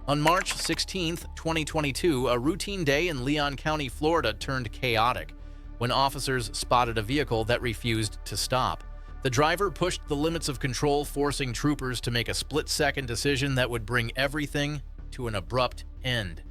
On March 16, 2022, a routine day in Leon County, Florida turned chaotic when officers spotted a vehicle that refused to stop. The driver pushed the limits of control, forcing troopers to make a split-second decision that would bring everything to an abrupt end.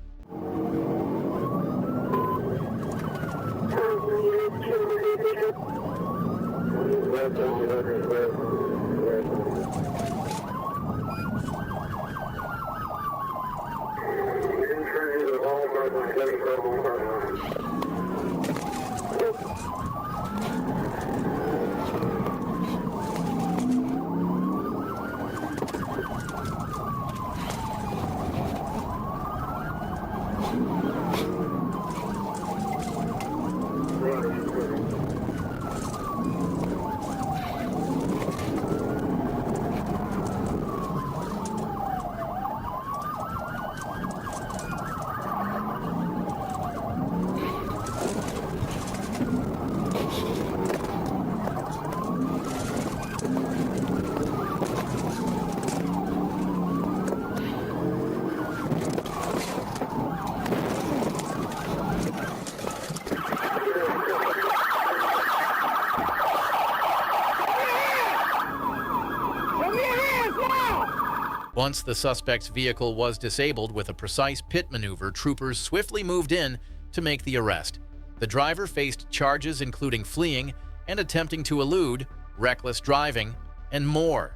Once the suspect's vehicle was disabled with a precise pit maneuver, troopers swiftly moved in to make the arrest. The driver faced charges including fleeing and attempting to elude, reckless driving, and more.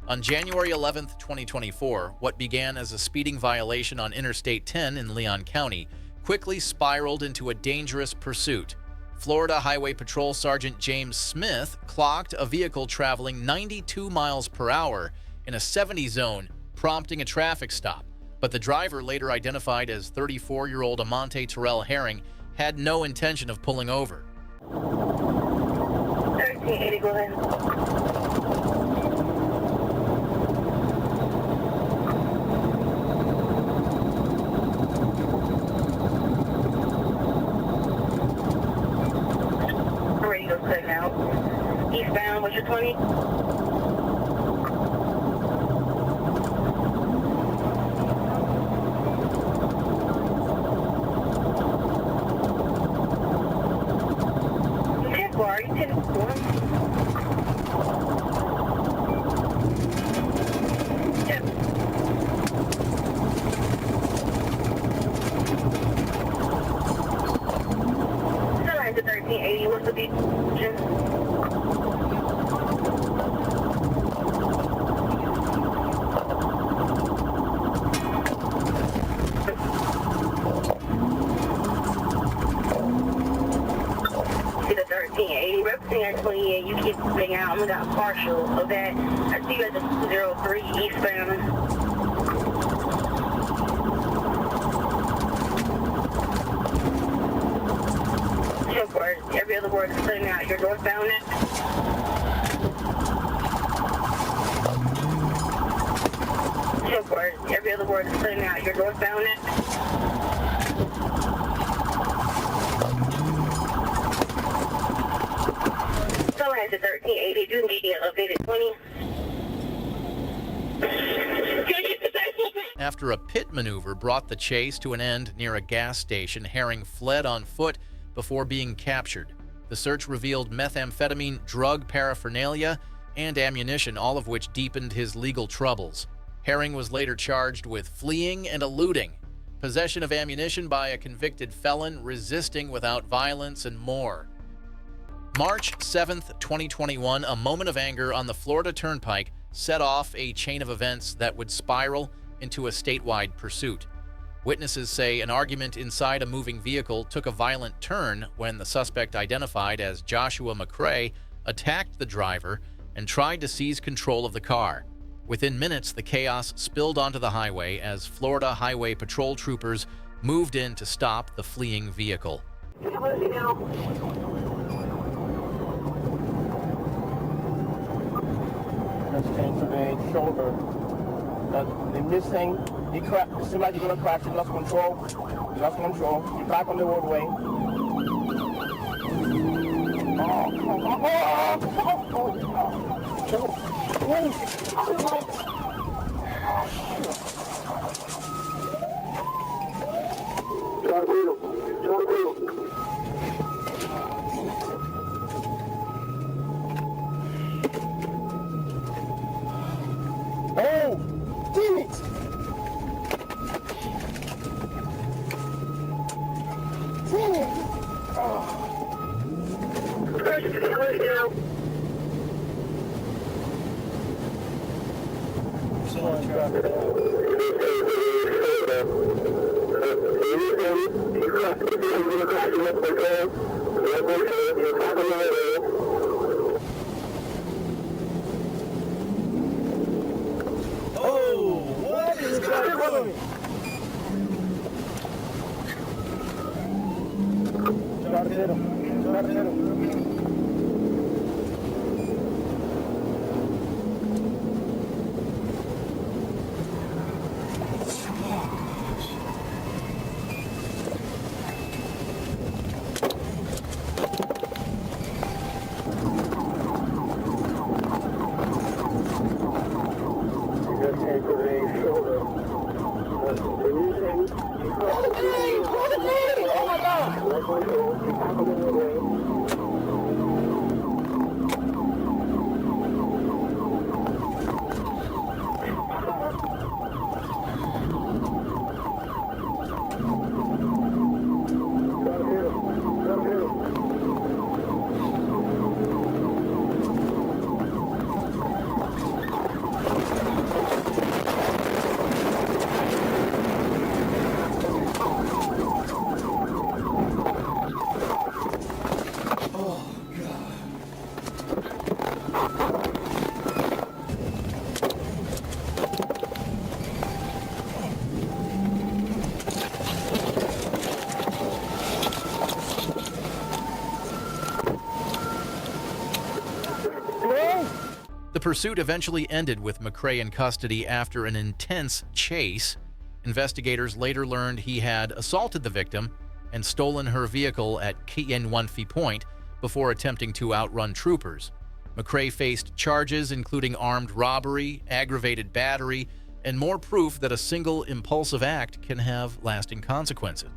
On January 11, 2024, what began as a speeding violation on Interstate 10 in Leon County quickly spiraled into a dangerous pursuit. Florida Highway Patrol Sergeant James Smith clocked a vehicle traveling 92 miles per hour in a 70 zone, prompting a traffic stop. But the driver, later identified as 34-year-old Amante Terrell Herring, had no intention of pulling over. 1380, go ahead. Ready to go set now. Eastbound, what's your 20? Are you 10-4? Yep. Alright, to 1380, what's the beat? Representing 28, you keep moving out. I'm gonna got partial of that. I see you at the 203 eastbound. Check word. Every other word is putting out. You're northbound now. Check word. Every other word is putting out. You're northbound now. To 1380, you can get an updated 20. After a pit maneuver brought the chase to an end near a gas station, Herring fled on foot before being captured. The search revealed methamphetamine, drug paraphernalia, and ammunition, all of which deepened his legal troubles. Herring was later charged with fleeing and eluding, possession of ammunition by a convicted felon, resisting without violence, and more. March 7, 2021, a moment of anger on the Florida Turnpike set off a chain of events that would spiral into a statewide pursuit. Witnesses say an argument inside a moving vehicle took a violent turn when the suspect, identified as Joshua McCrae, attacked the driver and tried to seize control of the car. Within minutes, the chaos spilled onto the highway as Florida Highway Patrol troopers moved in to stop the fleeing vehicle. Into the shoulder. The missing, somebody gonna crash, he lost control. He's back on the roadway. Oh, what is that doing? Try to hit him. Try to hit him. The pursuit eventually ended with McCrae in custody after an intense chase. Investigators later learned he had assaulted the victim and stolen her vehicle at Kienwanfi Point before attempting to outrun troopers. McCrae faced charges including armed robbery, aggravated battery, and more proof that a single impulsive act can have lasting consequences.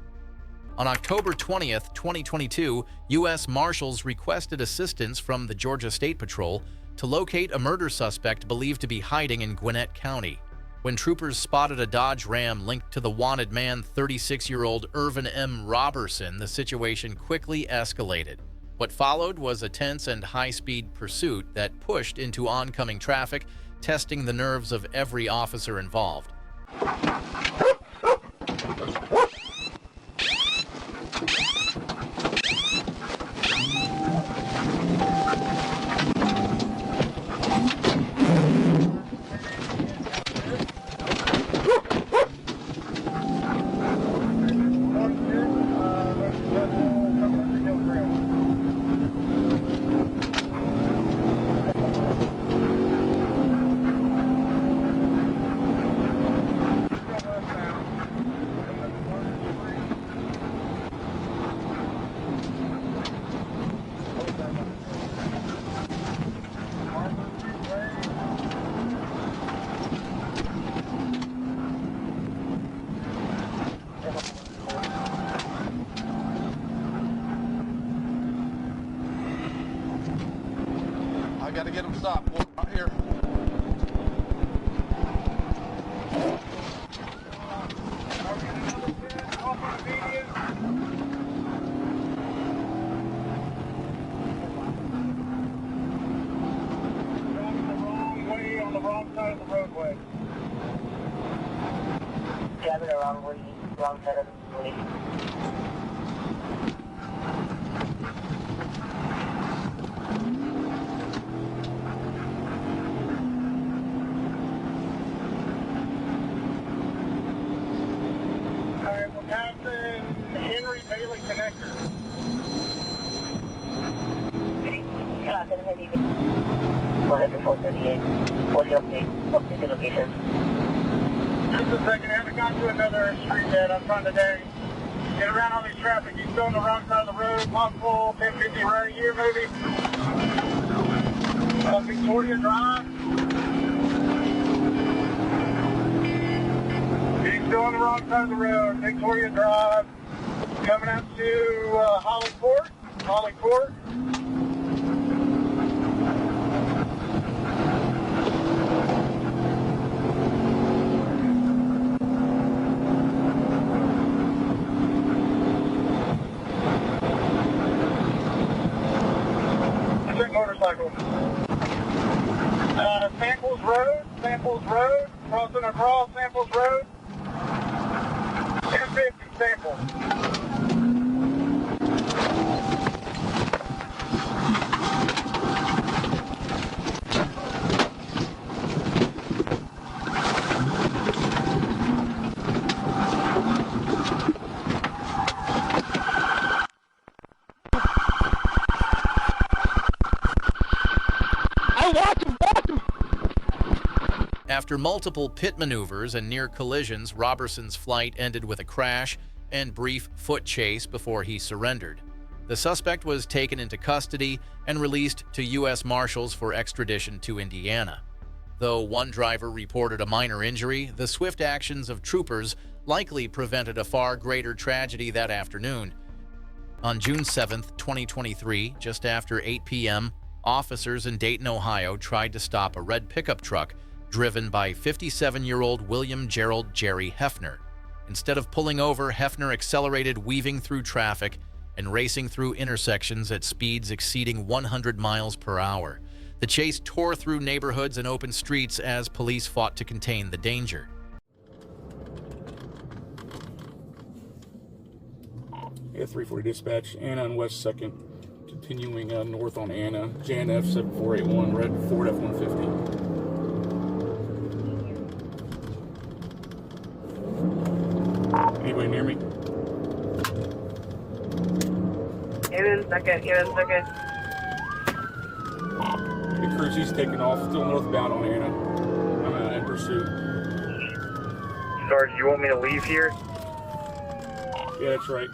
On October 20th, 2022, U.S. Marshals requested assistance from the Georgia State Patrol to locate a murder suspect believed to be hiding in Gwinnett County. When troopers spotted a Dodge Ram linked to the wanted man, 36-year-old Irvin M. Robertson, the situation quickly escalated. What followed was a tense and high-speed pursuit that pushed into oncoming traffic, testing the nerves of every officer involved. I gotta get him stopped. Right here. On the wrong side of the roadway. Driving the wrong way, wrong side of the way. Alright, we're passing Henry Bailey Connector. 438. What's your name? What's the location? Just a second, I haven't got to another street yet. I'm trying to get around all these traffic. He's still on the wrong side of the road. Possible 1050 right here, maybe. Victoria Drive. He's still on the wrong side of the road. Victoria Drive. Coming out to Holly Court. Holly Court. Raw Samples Road. 1050 sample. After multiple pit maneuvers and near collisions, Roberson's flight ended with a crash and brief foot chase before he surrendered. The suspect was taken into custody and released to U.S. Marshals for extradition to Indiana. Though one driver reported a minor injury, the swift actions of troopers likely prevented a far greater tragedy that afternoon. On June 7, 2023, just after 8 p.m., officers in Dayton, Ohio tried to stop a red pickup truck driven by 57-year-old William Gerald Jerry Hefner. Instead of pulling over, Hefner accelerated, weaving through traffic and racing through intersections at speeds exceeding 100 miles per hour. The chase tore through neighborhoods and open streets as police fought to contain the danger. Yeah, 340 dispatch, Anna on West 2nd, continuing north on Anna, Jan F7481, red Ford F-150. Anybody near me? Give it a second. The cruise, he's taking off, still northbound on Anna. I'm in pursuit. Sarge, you want me to leave here? Yeah, that's right.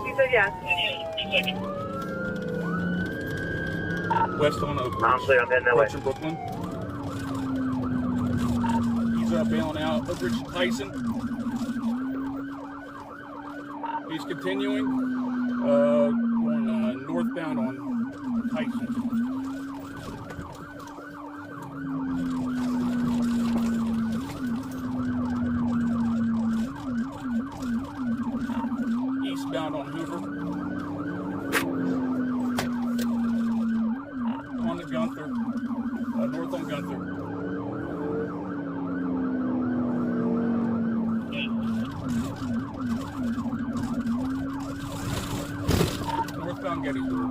He said yes. West on Oak Ridge. Honestly, I'm heading that way. Approaching Brooklyn. He's bailing out Oak Ridge Tyson. He's continuing, going northbound on Tyson. Eastbound on Hoover. On to Gunther. North on Gunther. Northbound Gettysburg.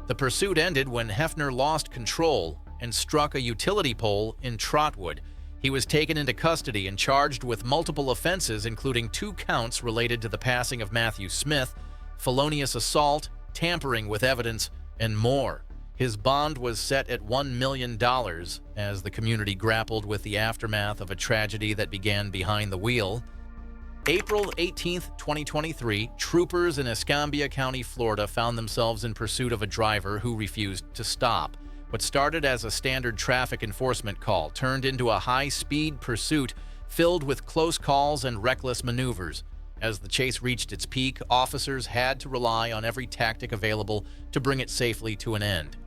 The pursuit ended when Hefner lost control and struck a utility pole in Trotwood. He was taken into custody and charged with multiple offenses, including 2 counts related to the passing of Matthew Smith, felonious assault, tampering with evidence, and more. His bond was set at $1 million as the community grappled with the aftermath of a tragedy that began behind the wheel. April 18, 2023, troopers in Escambia County, Florida found themselves in pursuit of a driver who refused to stop. What started as a standard traffic enforcement call turned into a high-speed pursuit filled with close calls and reckless maneuvers. As the chase reached its peak, officers had to rely on every tactic available to bring it safely to an end.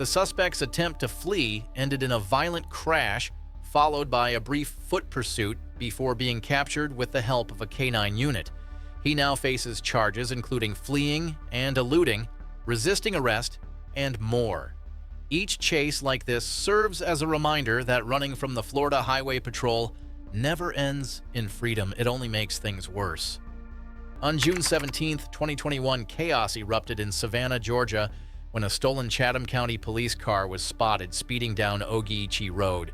The suspect's attempt to flee ended in a violent crash, followed by a brief foot pursuit before being captured with the help of a canine unit. He now faces charges including fleeing and eluding, resisting arrest, and more. Each chase like this serves as a reminder that running from the Florida Highway Patrol never ends in freedom. It only makes things worse. On June 17, 2021, chaos erupted in Savannah, Georgia, when a stolen Chatham County police car was spotted speeding down Ogeechee Road.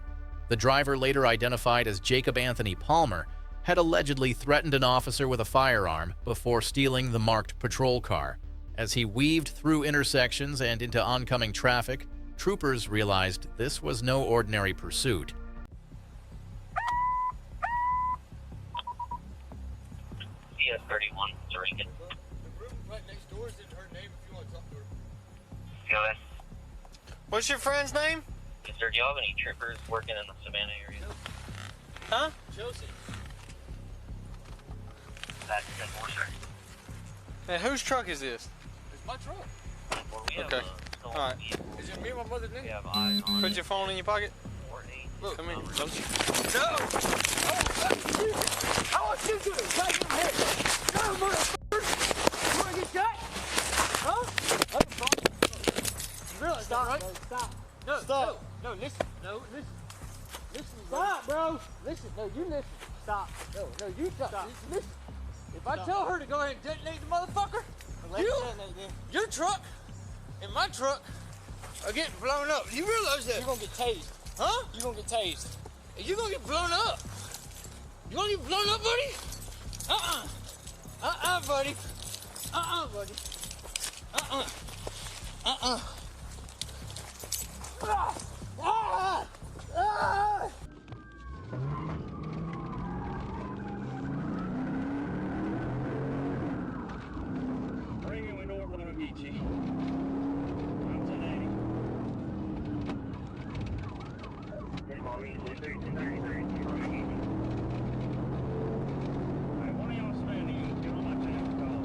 The driver, later identified as Jacob Anthony Palmer, had allegedly threatened an officer with a firearm before stealing the marked patrol car. As he weaved through intersections and into oncoming traffic, troopers realized this was no ordinary pursuit. CS31, Rinkin. The room right next door is in her name if you want to talk to her. Go ahead. What's your friend's name? Yes, sir. Do you have any troopers working in the Savannah area? Huh? Chelsea. That's 10-4, sir. Hey, whose truck is this? It's my truck. Well, we Okay. have stolen Alright. vehicles. Is it me and my mother's name? We have eyes on Put your phone in your pocket. 48. Look, Come here. No! I want you to take him here. No, motherfucker! You want to get shot? Huh? You realize that, right? Stop. No, stop. No, listen. No, listen. Listen, stop, bro. Listen. No, you listen. Stop. No, you stop. Listen. If I tell her to go ahead and detonate the motherfucker, your truck and my truck are getting blown up. You realize that? You're gonna get tased. Huh? You're gonna get tased. You're gonna get blown up. You gonna get blown up, buddy? Buddy. Buddy. Bring you in north on Ogeechee. I'm 1080. Hey, one of y'all Savannah, get on my tank call.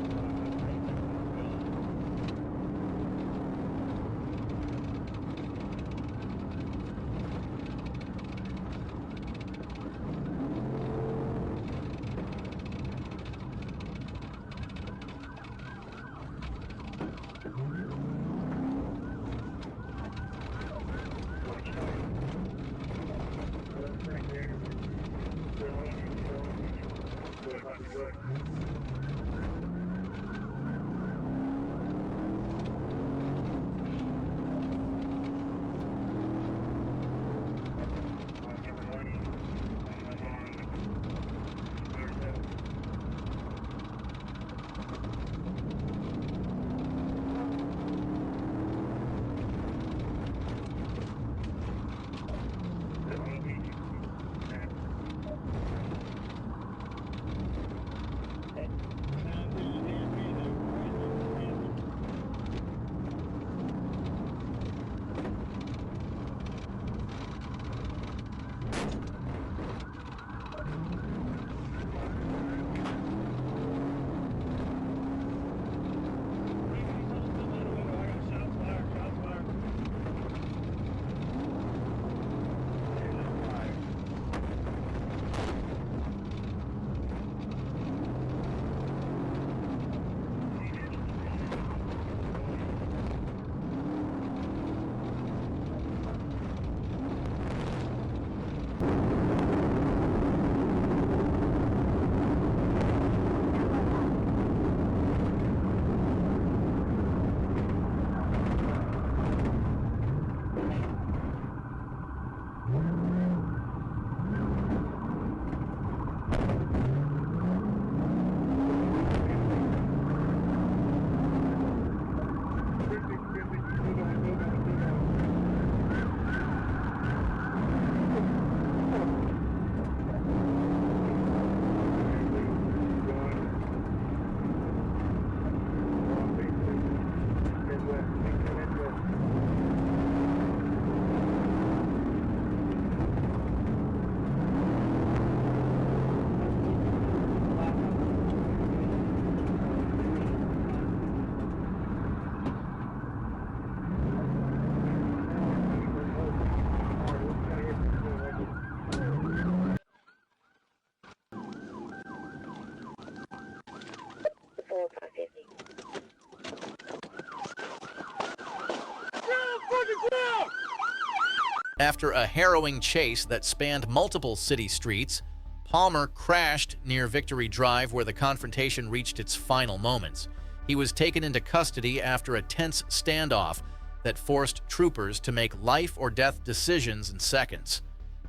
After a harrowing chase that spanned multiple city streets, Palmer crashed near Victory Drive where the confrontation reached its final moments. He was taken into custody after a tense standoff that forced troopers to make life-or-death decisions in seconds.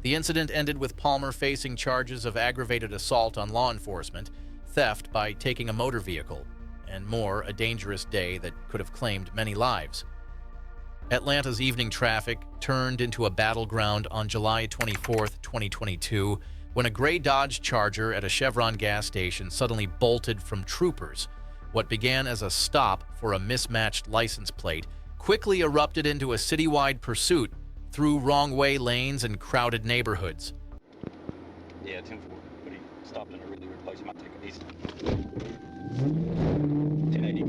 The incident ended with Palmer facing charges of aggravated assault on law enforcement, theft by taking a motor vehicle, and more, a dangerous day that could have claimed many lives. Atlanta's evening traffic turned into a battleground on July 24, 2022, when a gray Dodge Charger at a Chevron gas station suddenly bolted from troopers. What began as a stop for a mismatched license plate quickly erupted into a citywide pursuit through wrong-way lanes and crowded neighborhoods. Yeah, 10-4, but he stopped in a really weird place. He might take it easy. 1080.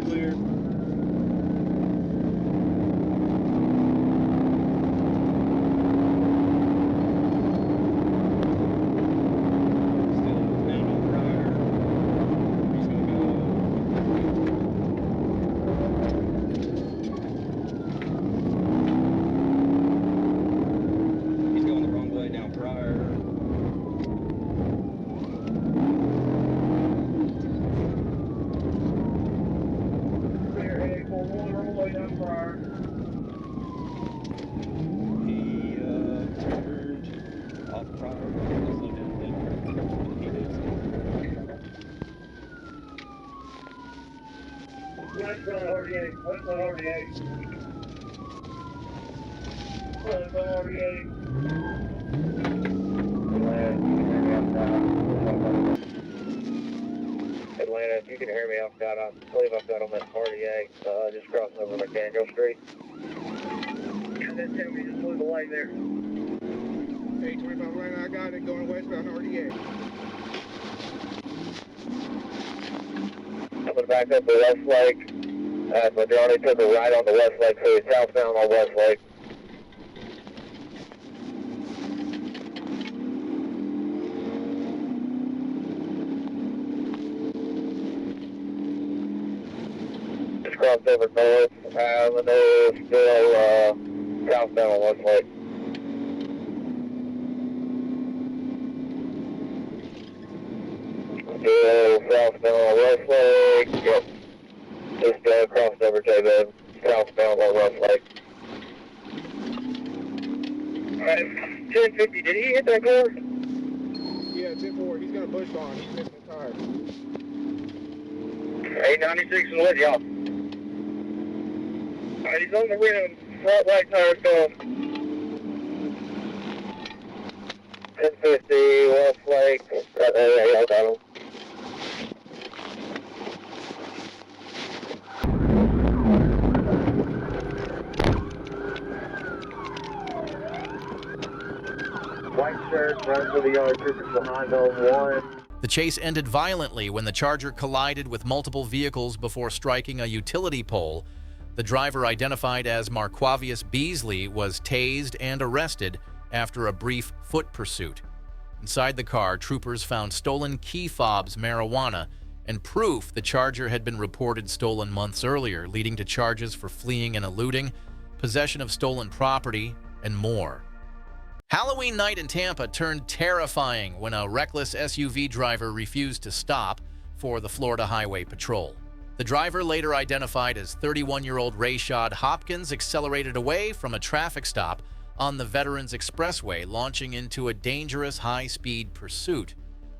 Clear. West on 48. West on 48. West on 48. Atlanta, if you can hear me, I believe I've got them at 48, just crossing over McDaniel Street. And then tell me just blew the light there. 825 Atlanta, I got it going westbound 48. I'm going to back up the West Lake. But they already took a right on the West Lake, so he's southbound on West Lake. Just crossed over north, and they're still southbound on West Lake. Still southbound on West Lake, yep. Just crossed over to the southbound on West Lake. Alright, 1050, did he hit that car? Yeah, 10-4, he's got a bush on, he's missing a tire. 896 is with y'all. Alright, he's on the rim, front right tire's gone. 1050, West Lake, right there, y'all got him. White shirt, runs to the yard, troopers behind on one. The chase ended violently when the Charger collided with multiple vehicles before striking a utility pole. The driver, identified as Marquavius Beasley, was tased and arrested after a brief foot pursuit. Inside the car, troopers found stolen key fobs, marijuana, and proof the Charger had been reported stolen months earlier, leading to charges for fleeing and eluding, possession of stolen property, and more. Halloween night in Tampa turned terrifying when a reckless SUV driver refused to stop for the Florida Highway Patrol. The driver, later identified as 31-year-old Rayshad Hopkins, accelerated away from a traffic stop on the Veterans Expressway, launching into a dangerous high-speed pursuit.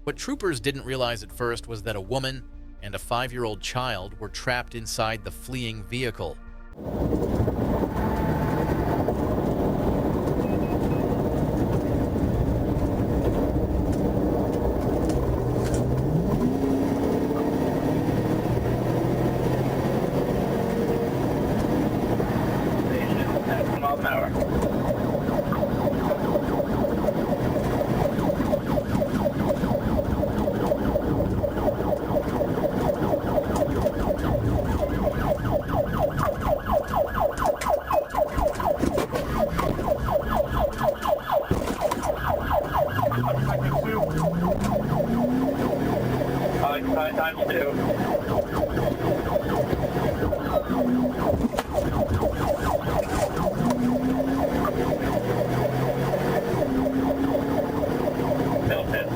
What troopers didn't realize at first was that a woman and a 5-year-old child were trapped inside the fleeing vehicle. like 5 times 2. Built it.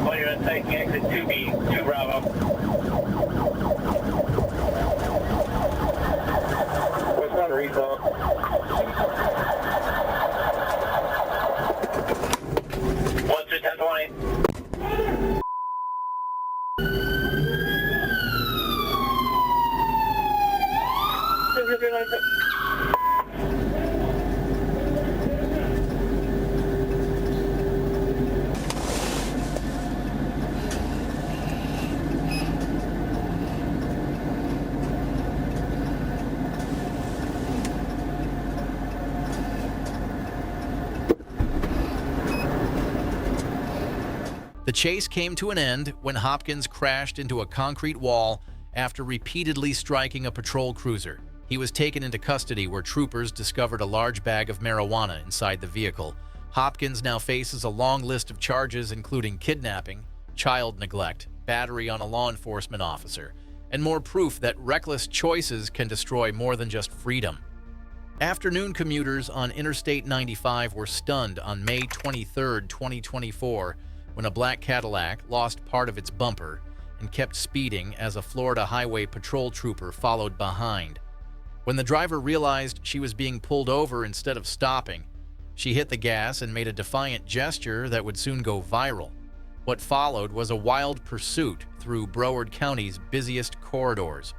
Well, you're taking exit 2B, 2 Bravo. What's on the recall? What's your 1020? The chase came to an end when Hopkins crashed into a concrete wall after repeatedly striking a patrol cruiser. He was taken into custody where troopers discovered a large bag of marijuana inside the vehicle. Hopkins now faces a long list of charges including kidnapping, child neglect, battery on a law enforcement officer, and more proof that reckless choices can destroy more than just freedom. Afternoon commuters on Interstate 95 were stunned on May 23, 2024, when a black Cadillac lost part of its bumper and kept speeding as a Florida highway patrol trooper followed behind. When the driver realized she was being pulled over instead of stopping, she hit the gas and made a defiant gesture that would soon go viral. What followed was a wild pursuit through Broward County's busiest corridors.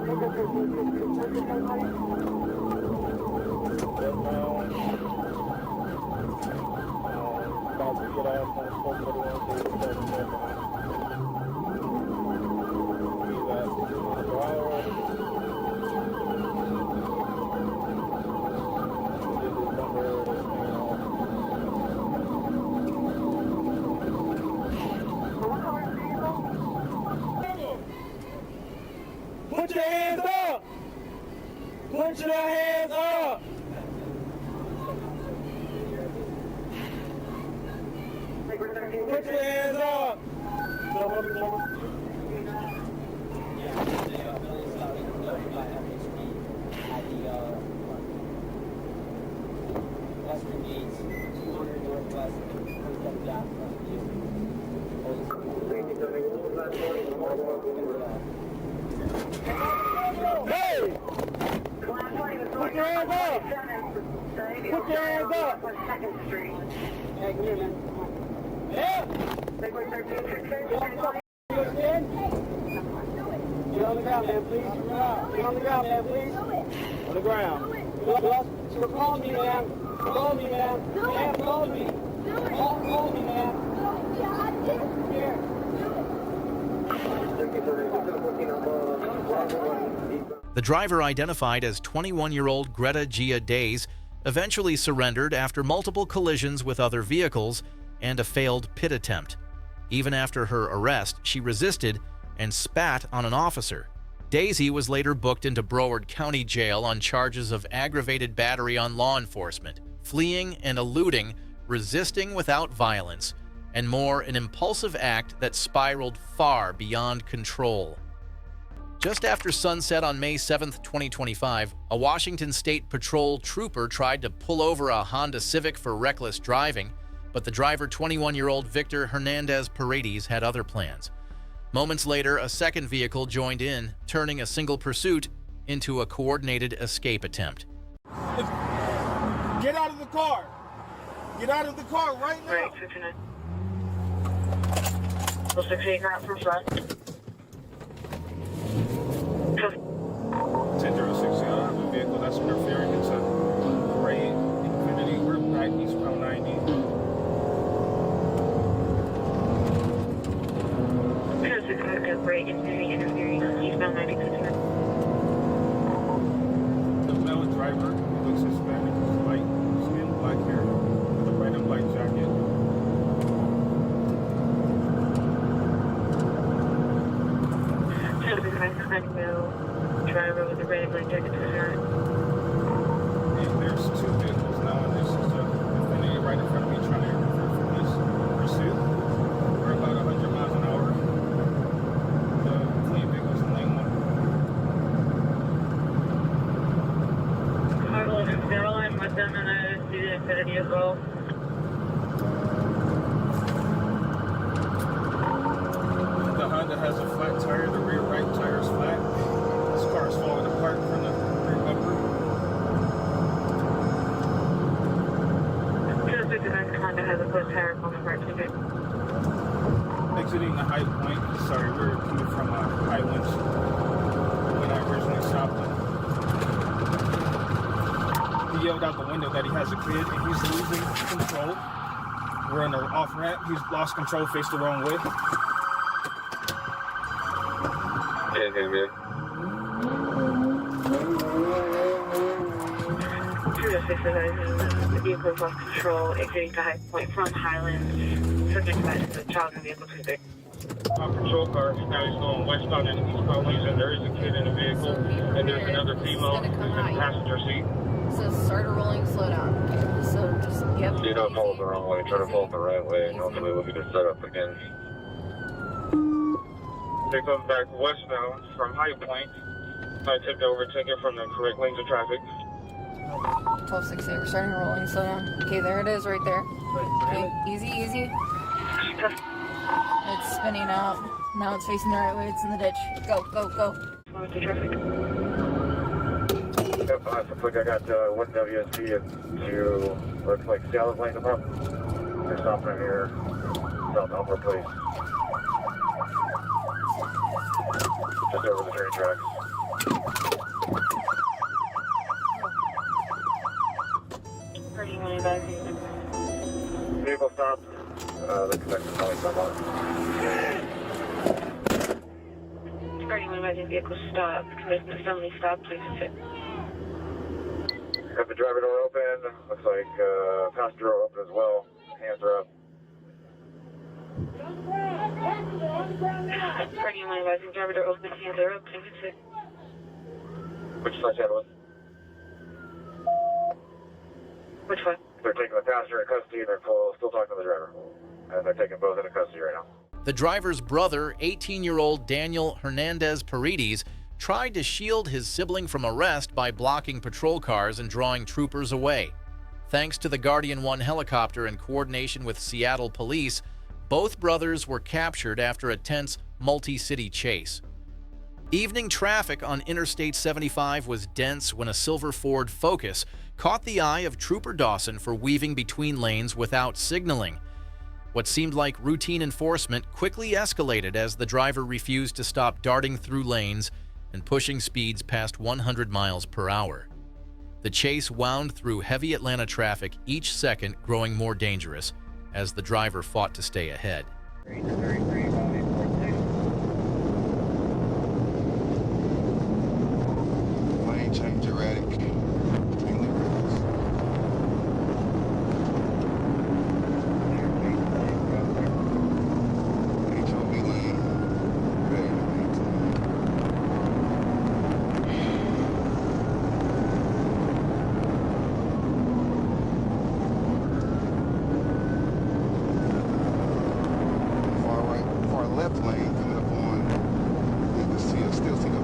Put your hands up! Put your hands up! Put your hands up! Western Gates, 200 Northwest, Hey! Put your hands up! Put your hands up! Hey, come here, man. Yeah! You understand? Get on the ground, man, please. Get on the ground, man, please. On the ground. So call me, man. Call me, man. Man, call me. Call me, man. Here. The driver, identified as 21-year-old Greta Gia Days, eventually surrendered after multiple collisions with other vehicles and a failed pit attempt. Even after her arrest, she resisted and spat on an officer. Daisy was later booked into Broward County Jail on charges of aggravated battery on law enforcement, fleeing and eluding, resisting without violence, and more, an impulsive act that spiraled far beyond control. Just after sunset on May 7, 2025, a Washington State Patrol trooper tried to pull over a Honda Civic for reckless driving, but the driver, 21-year-old Victor Hernandez Paredes, had other plans. Moments later, a second vehicle joined in, turning a single pursuit into a coordinated escape attempt. Get out of the car! Get out of the car right now! Right, 59. 68 out from front. 10-060, I have a vehicle that's interfering. It's a gray Infiniti. We're back eastbound 90. Great, interfering, eastbound 96. The male driver, he looks Hispanic, light skin, black hair, with a red and white jacket. Driver with a red and black jacket to the front. And there's two vehicles now, and this is a Infiniti right in front of me trying to interfere from this pursuit. We're about 100 miles an hour. The clean vehicle's in lane 1. They're all in with them, and I see the Infiniti as well. The Honda has a flat tire. The rear right tire is flat. This car is falling apart from the rear bumper. Honda has a flat tire on the right ticket. Exiting the High Point. Sorry, we're coming from Highlands when I originally stopped him. He yelled out the window that he has a kid and he's losing control. We're on the off ramp. He's lost control, faced the wrong way. Can't hear me. 269, the vehicle is lost control, exiting to High Point from Highlands. Subject to the child in vehicle today. Patrol car. Now he's going westbound and eastbound lanes, and there is a kid in the vehicle, and there's another female who's in the passenger seat. So start a rolling, slow down. So just, yep. Do not follow the wrong way. Try to follow the right way, and hopefully we'll get it set up again. They come back westbound from High Point. I tipped over, took it from the correct lanes of traffic. 1268, we're starting a rolling, slow down. Okay, there it is right there. Okay, easy, easy. It's spinning out. Now it's facing the right way, it's in the ditch. Go, go, go. Yep, looks like I got one WSP to, looks like Seattle's lane up. They're stopping here, South Elmore Place. Just over the train tracks. Pretty many bags. Vehicle stopped. The conductor probably someone. Pretty many bags. Vehicle stopped. Conductor assembly stopped. Please sit. Got the driver door open. Looks like passenger door open as well. Hands are up. Pretty many bags. Driver door open. Hands are up. Please sit. Which side was? Which one? They're taking the passenger in custody and they're still talking to the driver. And they're taking both into custody right now. The driver's brother, 18-year-old Daniel Hernandez Paredes, tried to shield his sibling from arrest by blocking patrol cars and drawing troopers away. Thanks to the Guardian 1 helicopter in coordination with Seattle police, both brothers were captured after a tense multi-city chase. Evening traffic on Interstate 75 was dense when a silver Ford Focus caught the eye of Trooper Dawson for weaving between lanes without signaling. What seemed like routine enforcement quickly escalated as the driver refused to stop darting through lanes and pushing speeds past 100 miles per hour. The chase wound through heavy Atlanta traffic, each second growing more dangerous as the driver fought to stay ahead. Lane change erratic. Left lane coming up on, you can still see the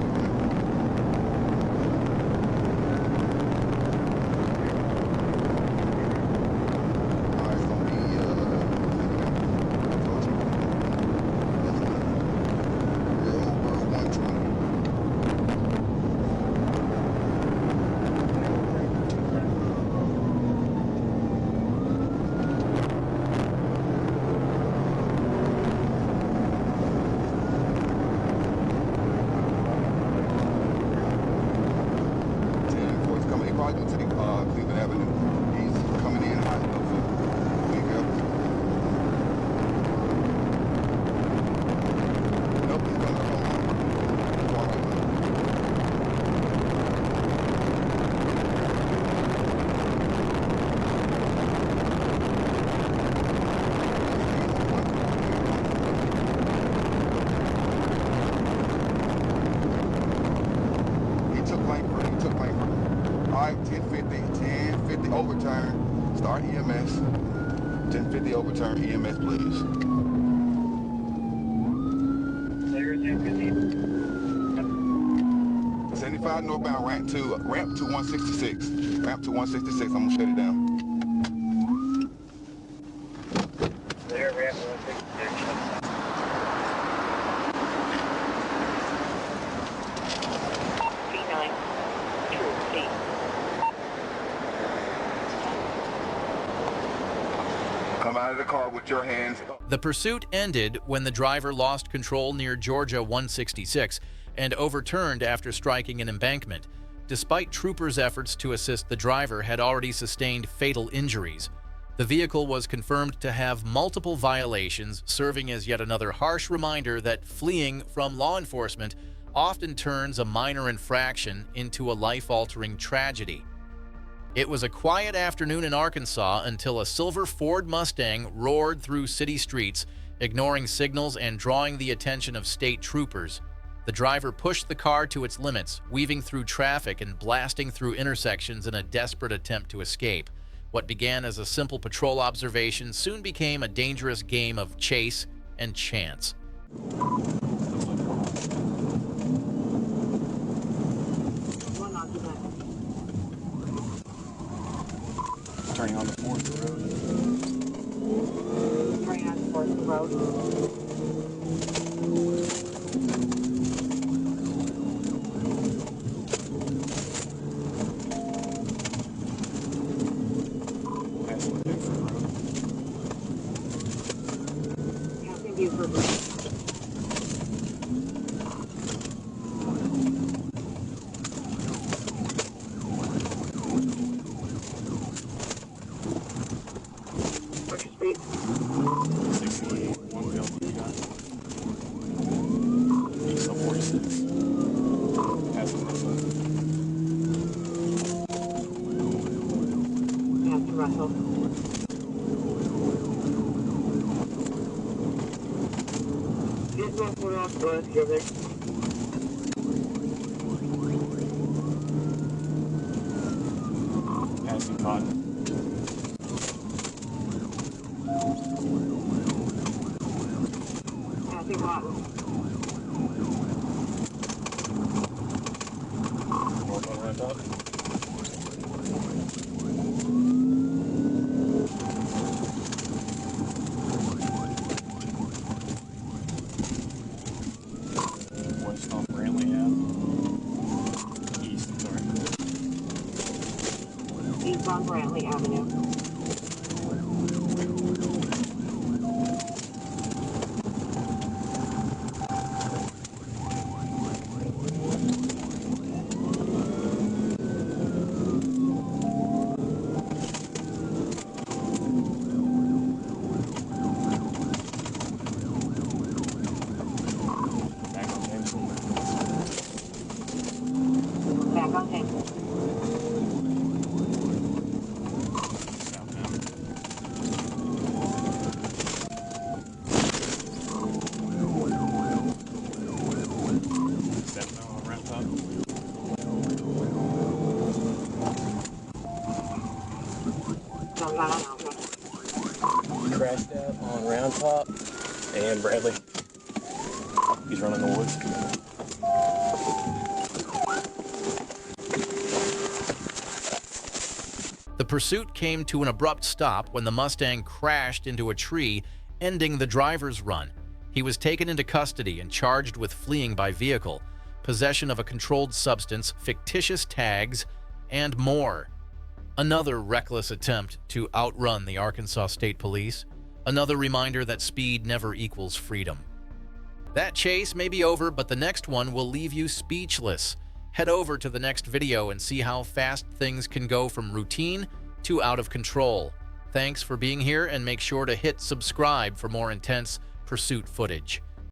it's gonna be over 120. Probably go to the Cleveland Avenue. He's coming in hot. Wake up. Nope, he's coming up on He took Langford. All right, 1050 overturn, start EMS. 1050 overturn, EMS please. 75 northbound, ramp to 166. Ramp to 166, I'm gonna shut it down. There, ramp 166. Come out of the car with your hands up. The pursuit ended when the driver lost control near Georgia 166 and overturned after striking an embankment. Despite troopers' efforts to assist, the driver had already sustained fatal injuries. The vehicle was confirmed to have multiple violations, serving as yet another harsh reminder that fleeing from law enforcement often turns a minor infraction into a life-altering tragedy. It was a quiet afternoon in Arkansas until a silver Ford Mustang roared through city streets, ignoring signals and drawing the attention of state troopers. The driver pushed the car to its limits, weaving through traffic and blasting through intersections in a desperate attempt to escape. What began as a simple patrol observation soon became a dangerous game of chase and chance. Turning on the 4th road. Turning on 4th road. That's what it is. Yeah, thank you for Russell. Just 140 off the left, over there. Passing cotton. Passing cotton. North on ramp up. West off Brantley Ave. East, sorry. East on Brantley Avenue. Back on Jameson. Back on Jameson. Southbound. Southbound on ramp up. Don't got on Alpha. Crashed out on Round Top and Bradley. He's running the woods. The pursuit came to an abrupt stop when the Mustang crashed into a tree, ending the driver's run. He was taken into custody and charged with fleeing by vehicle, possession of a controlled substance, fictitious tags, and more. Another reckless attempt to outrun the Arkansas State Police. Another reminder that speed never equals freedom. That chase may be over, but the next one will leave you speechless. Head over to the next video and see how fast things can go from routine to out of control. Thanks for being here, and make sure to hit subscribe for more intense pursuit footage.